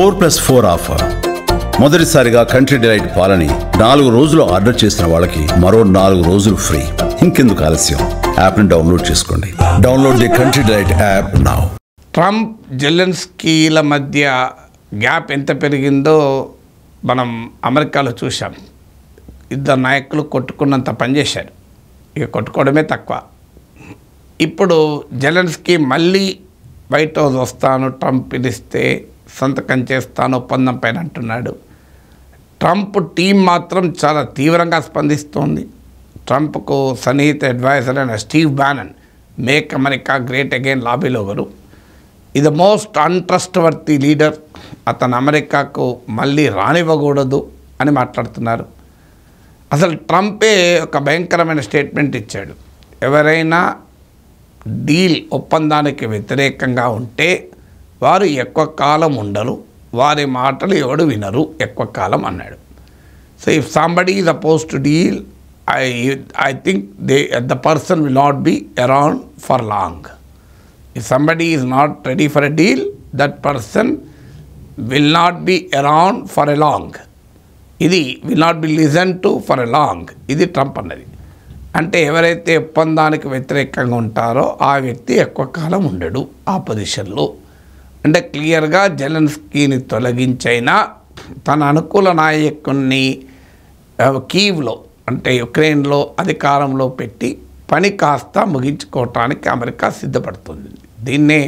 4+4 offer. మొదటిసారిగా country delight పాలని 4 రోజులు ఆర్డర్ చేసిన వాళ్ళకి మరో 4 రోజులు ఫ్రీ. ఇంకెందుకు ఆలస్యం, యాప్ని డౌన్లోడ్ చేసుకోండి. Download the country delight app now. Trump జెలెన్స్కీల మధ్య గ్యాప్ ఎంత పెరిగిందో మనం అమెరికాలో చూసాం. ఇద్దరు నాయకులు కొట్టుకున్నంత పనిచేశారు, ఇక కొట్టుకోవడమే తక్కువ. ఇప్పుడు జెలెన్స్కీ మళ్ళీ వైట్ హౌస్ వస్తాను, ట్రంప్ పిలిస్తే సంతకం చేస్తాను ఒప్పందం పైన అంటున్నాడు. ట్రంప్ టీం మాత్రం చాలా తీవ్రంగా స్పందిస్తోంది. ట్రంప్కు సన్నిహిత అడ్వైజర్ అయిన Steve Bannon make America great again లాబీలో ఒకరు. ఇది మోస్ట్ అన్ట్రస్ట్వర్తీ లీడర్, అతను అమెరికాకు మళ్ళీ రానివ్వకూడదు అని మాట్లాడుతున్నారు. అసలు ట్రంపే ఒక భయంకరమైన స్టేట్మెంట్ ఇచ్చాడు. ఎవరైనా డీల్ ఒప్పందానికి వ్యతిరేకంగా ఉంటే వారు ఎక్కువ కాలం ఉండరు, వారి మాటలు ఎవడు వినరు ఎక్కువ కాలం అన్నాడు. So if somebody is oppose to deal, I think the person will not be around for long. If somebody is not ready for a deal, that person will not be around for a long. ఇది will not be listened to for a long. ఇది Trump అన్నది. అంటే ఎవరైతే ఒప్పందానికి వ్యతిరేకంగా ఉంటారో ఆ వ్యక్తి ఎక్కువ కాలం ఉండడు ఆ పొజిషన్లో. అంటే క్లియర్గా జెలెన్స్కీని తొలగించైనా తన అనుకూల నాయకుడిని కీవ్లో అంటే యుక్రెయిన్లో అధికారంలో పెట్టి పని కాస్త ముగించుకోవటానికి అమెరికా సిద్ధపడుతుంది. దీన్నే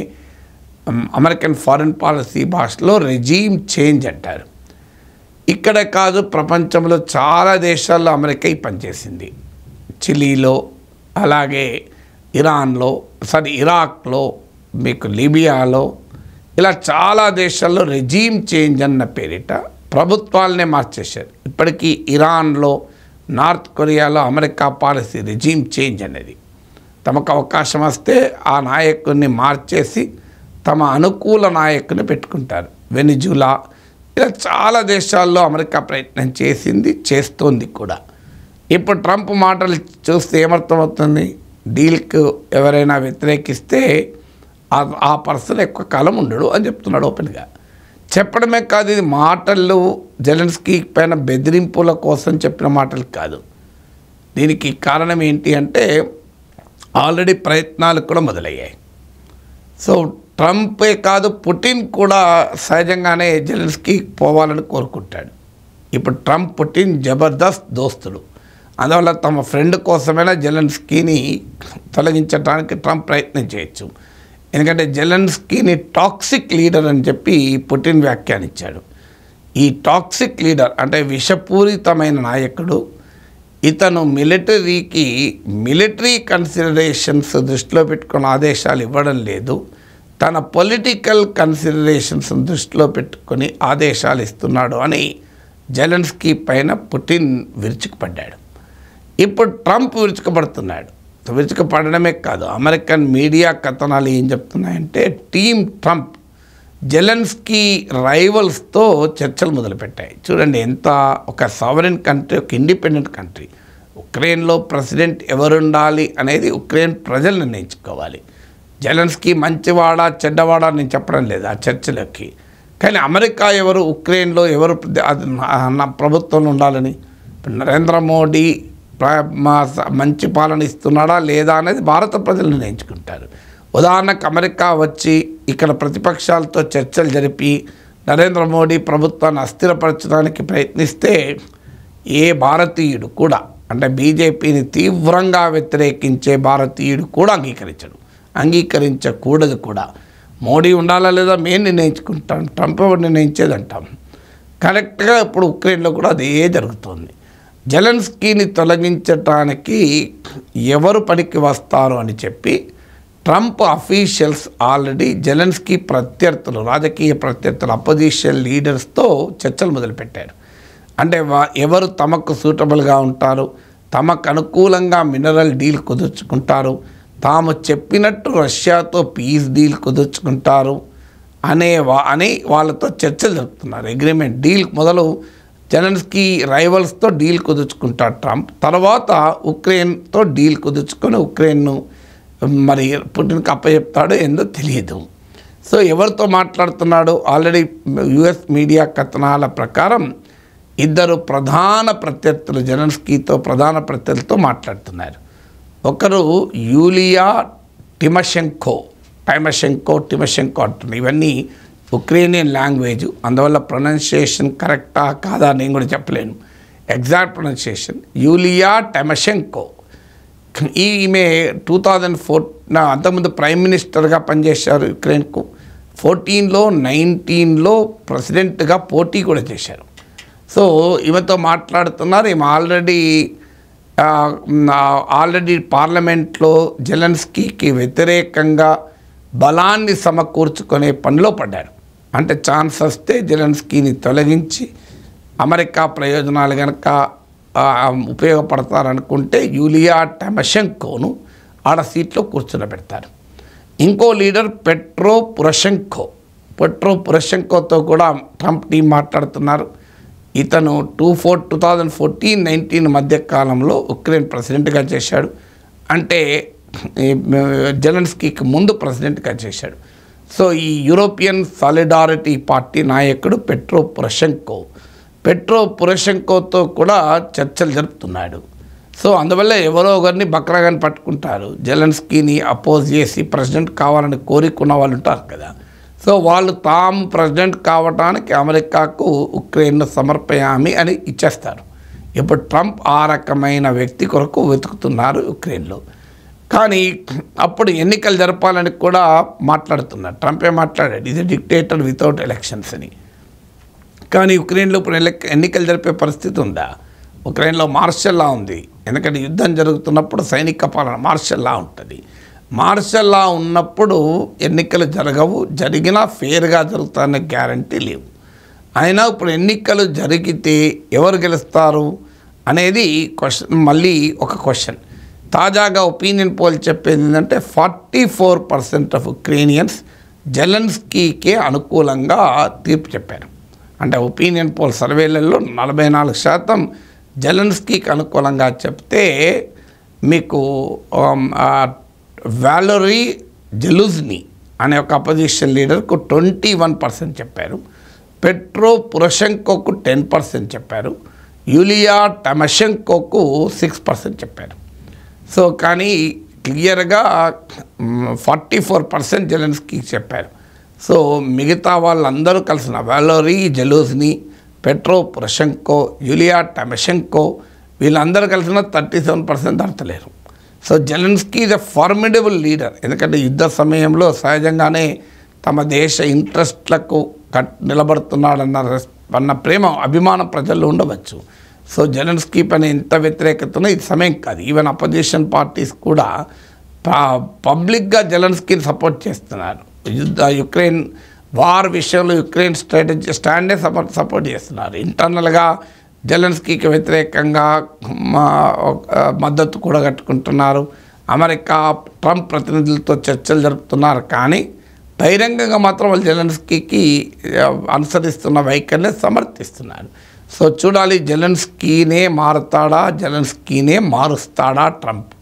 అమెరికన్ ఫారిన్ పాలసీ భాషలో రెజీమ్ చేంజ్ అంటారు. ఇక్కడ కాదు, ప్రపంచంలో చాలా దేశాల్లో అమెరికా ఈ పనిచేసింది. చిలీలో, అలాగే ఇరాక్లో, మీకు లిబియాలో, ఇలా చాలా దేశాల్లో రెజీమ్ చేంజ్ అన్న పేరిట ప్రభుత్వాలనే మార్చేశారు. ఇప్పటికీ ఇరాన్లో, నార్త్ కొరియాలో అమెరికా పాలసీ రెజీమ్ చేంజ్ అనేది. తమకు అవకాశం వస్తే ఆ నాయకుడిని మార్చేసి తమ అనుకూల నాయకుని పెట్టుకుంటారు. వెనిజులా, ఇలా చాలా దేశాల్లో అమెరికా ప్రయత్నం చేసింది, చేస్తోంది కూడా. ఇప్పుడు ట్రంప్ మాటలు చూస్తే ఏమర్థమవుతుంది, డీల్కు ఎవరైనా వ్యతిరేకిస్తే ఆ పర్సన్ ఎక్కువ కాలం ఉండడు అని చెప్తున్నాడు ఓపెన్గా. చెప్పడమే కాదు, ఇది మాటలు జెలెన్స్కీ పైన బెదిరింపుల కోసం చెప్పిన మాటలు కాదు. దీనికి కారణం ఏంటి అంటే ఆల్రెడీ ప్రయత్నాలు కూడా మొదలయ్యాయి. సో ట్రంపే కాదు, పుటిన్ కూడా సహజంగానే జెలెన్స్కీ పోవాలని కోరుకుంటాడు. ఇప్పుడు ట్రంప్, పుటిన్ జబర్దస్త్ దోస్తులు. అందువల్ల తమ ఫ్రెండ్ కోసమైనా జెలెన్స్కీని తొలగించడానికి ట్రంప్ ప్రయత్నం చేయొచ్చు. ఎందుకంటే జెలెన్స్కీని టాక్సిక్ లీడర్ అని చెప్పి పుటిన్ వ్యాఖ్యానించాడు. ఈ టాక్సిక్ లీడర్ అంటే విషపూరితమైన నాయకుడు. ఇతను మిలిటరీ కన్సిడరేషన్స్ దృష్టిలో పెట్టుకుని ఆదేశాలు ఇవ్వడం లేదు, తన పొలిటికల్ కన్సిడరేషన్స్ దృష్టిలో పెట్టుకొని ఆదేశాలు ఇస్తున్నాడు అని జెలెన్స్కీ పైన పుటిన్ విరుచుకుపడ్డాడు. ఇప్పుడు ట్రంప్ విరుచుకుపడుతున్నాడు. విరుచుకుపడడమే కాదు, అమెరికన్ మీడియా కథనాలు ఏం చెప్తున్నాయంటే టీమ్ ట్రంప్ జెలెన్స్కీ రైవల్స్తో చర్చలు మొదలుపెట్టాయి. చూడండి, ఎంత ఒక సావరెన్ కంట్రీ, ఒక ఇండిపెండెంట్ కంట్రీ. ఉక్రెయిన్లో ప్రెసిడెంట్ ఎవరుండాలి అనేది ఉక్రెయిన్ ప్రజలు నిర్ణయించుకోవాలి. జెలెన్స్కీ మంచివాడా చెడ్డవాడా నేను చెప్పడం లేదు ఆ చర్చలకి. కానీ అమెరికా ఎవరు, ఉక్రెయిన్లో ఎవరు ప్రభుత్వంలో ఉండాలని, నరేంద్ర మోడీ మంచి పాలన ఇస్తున్నాడా లేదా అనేది భారత ప్రజలు నిర్ణయించుకుంటారు. ఉదాహరణకు అమెరికా వచ్చి ఇక్కడ ప్రతిపక్షాలతో చర్చలు జరిపి నరేంద్ర మోడీ ప్రభుత్వాన్ని అస్థిరపరచడానికి ప్రయత్నిస్తే ఏ భారతీయుడు కూడా, అంటే బీజేపీని తీవ్రంగా వ్యతిరేకించే భారతీయుడు కూడా అంగీకరించకూడదు కూడా. మోడీ ఉండాలా లేదా మేము నిర్ణయించుకుంటాం, ట్రంప్ ఎవరు నిర్ణయించేది అంటాం. కరెక్ట్గా ఇప్పుడు ఉక్రెయిన్లో కూడా అదే జరుగుతుంది. జెలెన్స్కీని తొలగించడానికి ఎవరు పనికి వస్తారు అని చెప్పి ట్రంప్ అఫీషియల్స్ ఆల్రెడీ జెలెన్స్కీ ప్రత్యర్థులు, రాజకీయ ప్రత్యర్థులు, అపోజిషన్ లీడర్స్తో చర్చలు మొదలుపెట్టారు. అంటే ఎవరు తమకు సూటబుల్గా ఉంటారు, తమకు అనుకూలంగా మినరల్ డీల్ కుదుర్చుకుంటారు, తాము చెప్పినట్టు రష్యాతో పీస్ డీల్ కుదుర్చుకుంటారు అని వాళ్ళతో చర్చలు జరుపుతున్నారు. అగ్రిమెంట్ డీల్ మొదలు జెలెన్స్కీ రైవల్స్తో డీల్ కుదుర్చుకుంటాడు ట్రంప్, తర్వాత ఉక్రెయిన్తో డీల్ కుదుర్చుకొని ఉక్రెయిన్ను మరి పుటిన్కి అప్పచెప్తాడో ఏందో తెలియదు. సో ఎవరితో మాట్లాడుతున్నాడు? ఆల్రెడీ యుఎస్ మీడియా కథనాల ప్రకారం ఇద్దరు ప్రధాన ప్రత్యర్థులు జెలెన్స్కీతో ప్రధాన ప్రత్యర్థులతో మాట్లాడుతున్నారు. ఒకరు యూలియా టిమోషెంకో అంటున్నారు. ఇవన్నీ ఉక్రేనియన్ లాంగ్వేజ్, అందువల్ల ప్రొనౌన్సియేషన్ కరెక్టా కాదా నేను కూడా చెప్పలేను ఎగ్జాక్ట్ ప్రొనౌన్సియేషన్. యూలియా టిమోషెంకో ఈమె 2004 అంతకుముందు ప్రైమ్ మినిస్టర్గా పనిచేశారు యుక్రెయిన్కు. 14లో 19లో ప్రెసిడెంట్గా పోటీ కూడా చేశారు. సో ఈమెతో మాట్లాడుతున్నారు. ఈమె ఆల్రెడీ పార్లమెంట్లో జెలెన్స్కీకి వ్యతిరేకంగా బలాన్ని సమకూర్చుకునే పనిలో పడ్డారు. అంటే ఛాన్స్ వస్తే జెలెన్స్కీని తొలగించి అమెరికా ప్రయోజనాలు కనుక ఉపయోగపడతారనుకుంటే యూలియా టిమోషెంకోను ఆడ సీట్లో కూర్చోబెడతారు. ఇంకో లీడర్ పెట్రో పొరషెంకోతో కూడా ట్రంప్ టీం మాట్లాడుతున్నారు. ఇతను 2014-19 మధ్య కాలంలో ఉక్రెయిన్ ప్రెసిడెంట్గా చేశాడు. అంటే జెలెన్స్కీకి ముందు ప్రెసిడెంట్గా చేశాడు. సో ఈ యూరోపియన్ సాలిడారిటీ పార్టీ నాయకుడు పెట్రో పొరషెంకోతో కూడా చర్చలు జరుపుతున్నాడు. సో అందువల్ల ఎవరో ఒకరిని బక్రాగాని పట్టుకుంటారు. జెలెన్స్కీని అపోజ్ చేసి ప్రెసిడెంట్ కావాలని కోరుకున్న వాళ్ళు ఉంటారు కదా. సో వాళ్ళు తాము ప్రెసిడెంట్ కావడానికి అమెరికాకు ఉక్రెయిన్ను సమర్పయామి అని ఇచ్చేస్తారు. ఇప్పుడు ట్రంప్ ఆ రకమైన వ్యక్తి కొరకు వెతుకుతున్నారు ఉక్రెయిన్లో. కానీ అప్పుడు ఎన్నికలు జరపాలని కూడా మాట్లాడుతున్నారు. ట్రంపే మాట్లాడాడు, ఇది డిక్టేటర్ వితౌట్ ఎలక్షన్స్ అని. కానీ యుక్రెయిన్లో ఇప్పుడు ఎన్నికలు జరిపే పరిస్థితి ఉందా? ఉక్రెయిన్లో మార్షల్ లా ఉంది. ఎందుకంటే యుద్ధం జరుగుతున్నప్పుడు సైనిక పాలన మార్షల్ లా ఉంటుంది. మార్షల్ లా ఉన్నప్పుడు ఎన్నికలు జరగవు, జరిగినా ఫేర్గా జరుగుతాయనే గ్యారంటీ లేవు. అయినా ఇప్పుడు ఎన్నికలు జరిగితే ఎవరు గెలుస్తారు అనేది మళ్ళీ ఒక క్వశ్చన్. తాజాగా ఒపీనియన్ పోల్ చెప్పేది ఏంటంటే 44% ఆఫ్ ఉక్రేనియన్స్ జెలెన్స్కీకే అనుకూలంగా తీర్పు చెప్పారు. అంటే ఒపీనియన్ పోల్ సర్వేలలో 44% జెలెన్స్కీకి అనుకూలంగా చెప్తే మీకు వాలరీ జెలుజ్నీ అనే ఒక అపోజిషన్ లీడర్కు 21% చెప్పారు. పెట్రో పొరషెంకోకు 10% చెప్పారు. యూలియా టిమోషెంకోకు 6% చెప్పారు. సో కానీ క్లియర్గా 44% జెలెన్స్కీకి చెప్పారు. సో మిగతా వాళ్ళందరూ కలిసిన వాలరీ జెలుజ్నీ, పెట్రో పొరషెంకో, యూలియా టిమోషెంకో వీళ్ళందరూ కలిసిన 37% దాటలేరు. So Zelensky is a formidable leader. ఎందుకంటే యుద్ధ సమయంలో సహజంగానే తమ దేశ ఇంట్రెస్ట్లకు నిలబడుతున్నాడన్న ప్రేమ అభిమానం ప్రజల్లో ఉండవచ్చు. సో జెలెన్స్కీ పైన ఎంత వ్యతిరేకతనో ఇది సమయం కాదు. ఈవెన్ అపోజిషన్ పార్టీస్ కూడా పబ్లిక్గా జెలెన్స్కీని సపోర్ట్ చేస్తున్నారు. యుక్రెయిన్ వార్ విషయంలో యుక్రెయిన్ స్టాండే సపోర్ట్ చేస్తున్నారు. ఇంటర్నల్గా జెలెన్స్కీకి వ్యతిరేకంగా మద్దతు కూడా కట్టుకుంటున్నారు. అమెరికా ట్రంప్ ప్రతినిధులతో చర్చలు జరుపుతున్నారు. కానీ బహిరంగంగా మాత్రం వాళ్ళు జెలెన్స్కీకి అనుసరిస్తున్న వైఖరిని సమర్థిస్తున్నారు. సో చూడాలి, జెలెన్స్కీనే మారుతాడా, జెలెన్స్కీనే మారుస్తాడా ట్రంప్?